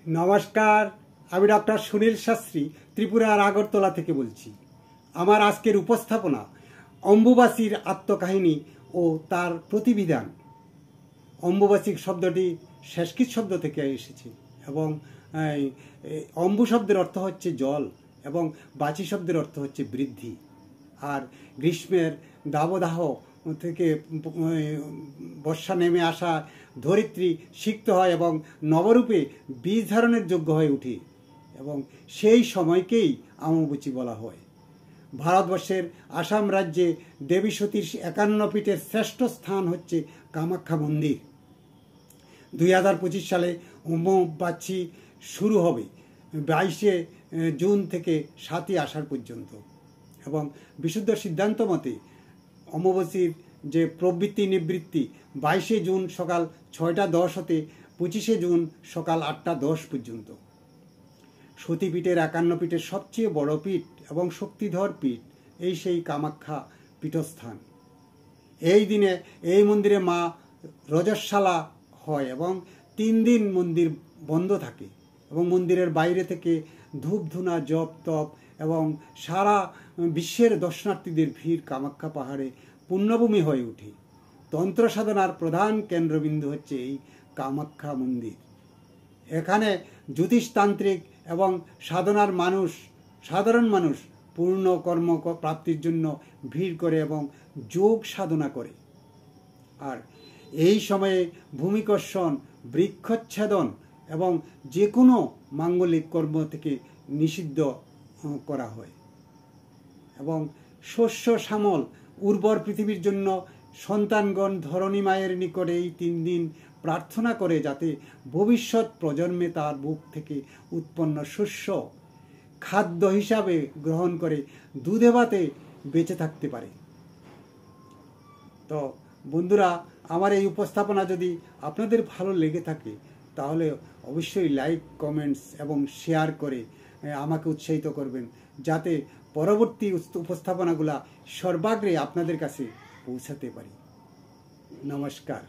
নমস্কার, আমি ডক্টর সুনীল শাস্ত্রী ত্রিপুরার আগরতলা থেকে বলছি। আমার আজকের উপস্থাপনা অম্বুবাসীর আত্মকাহিনী ও তার প্রতিবিধান। অম্বুবাসী শব্দটি সংস্কৃত শব্দ থেকে এসেছে এবং অম্বু শব্দের অর্থ হচ্ছে জল এবং বাচী শব্দের অর্থ হচ্ছে বৃদ্ধি। আর গ্রীষ্মের দাবদাহ থেকে বর্ষা নেমে আসা ধরিত্রী সিক্ত হয় এবং নবরূপে বীজ ধারণের যোগ্য হয়ে ওঠে এবং সেই সময়কেই অম্বুবাচী বলা হয়। ভারতবর্ষের আসাম রাজ্যে দেবী সতীর 51 পীঠের শ্রেষ্ঠ স্থান হচ্ছে কামাখ্যা মন্দির। 2025 সালে অম্বুবাচী শুরু হবে 22শে জুন থেকে 7ই আষাঢ় পর্যন্ত এবং বিশুদ্ধ সিদ্ধান্ত মতে অমাবস্যার যে প্রবৃত্তি নিবৃত্তি 22শে জুন সকাল 6টা 10 হতে 25শে জুন সকাল 8টা 10 পর্যন্ত। সতীপীঠের 51 পীঠের সবচেয়ে বড় পীঠ এবং শক্তিধর পীঠ এই সেই কামাখ্যা পীঠস্থান। এই দিনে এই মন্দিরে মা রজস্বালা হয় এবং 3 দিন মন্দির বন্ধ থাকে এবং মন্দিরের বাইরে থেকে ধূপ ধুনা জপ তপ এবং সারা বিশ্বের দর্শনার্থীদের ভিড় কামাখ্যা পাহাড়ে পুণ্যভূমি হয়ে ওঠে। তন্ত্র সাধনার প্রধান কেন্দ্রবিন্দু হচ্ছে এই কামাখ্যা মন্দির। এখানে জ্যোতিষতান্ত্রিক এবং সাধারণ মানুষ পূর্ণ কর্ম প্রাপ্তির জন্য ভিড় করে এবং যোগ সাধনা করে। আর এই সময়ে ভূমিকর্ষণ, বৃক্ষচ্ছেদন এবং যে কোনো মাঙ্গলিক কর্ম থেকে নিষিদ্ধ করা হয় এবং শস্য শ্যামল উর্বর পৃথিবীর জন্য সন্তানগণ ধরণী মায়ের নিকটে এই 3 দিন প্রার্থনা করে যাতে ভবিষ্যৎ প্রজন্মে তার বুক থেকে উৎপন্ন শস্য খাদ্য হিসাবে গ্রহণ করে দুধে ভাতে বেঁচে থাকতে পারে। তো বন্ধুরা, আমার এই উপস্থাপনা যদি আপনাদের ভালো লেগে থাকে তাহলে অবশ্যই লাইক, কমেন্টস এবং শেয়ার করে আমাকে উৎসাহিত করবেন যাতে পরবর্তী উপস্থাপনাগুলা সর্বাগ্রে আপনাদের কাছে পৌঁছাতে পারি। নমস্কার।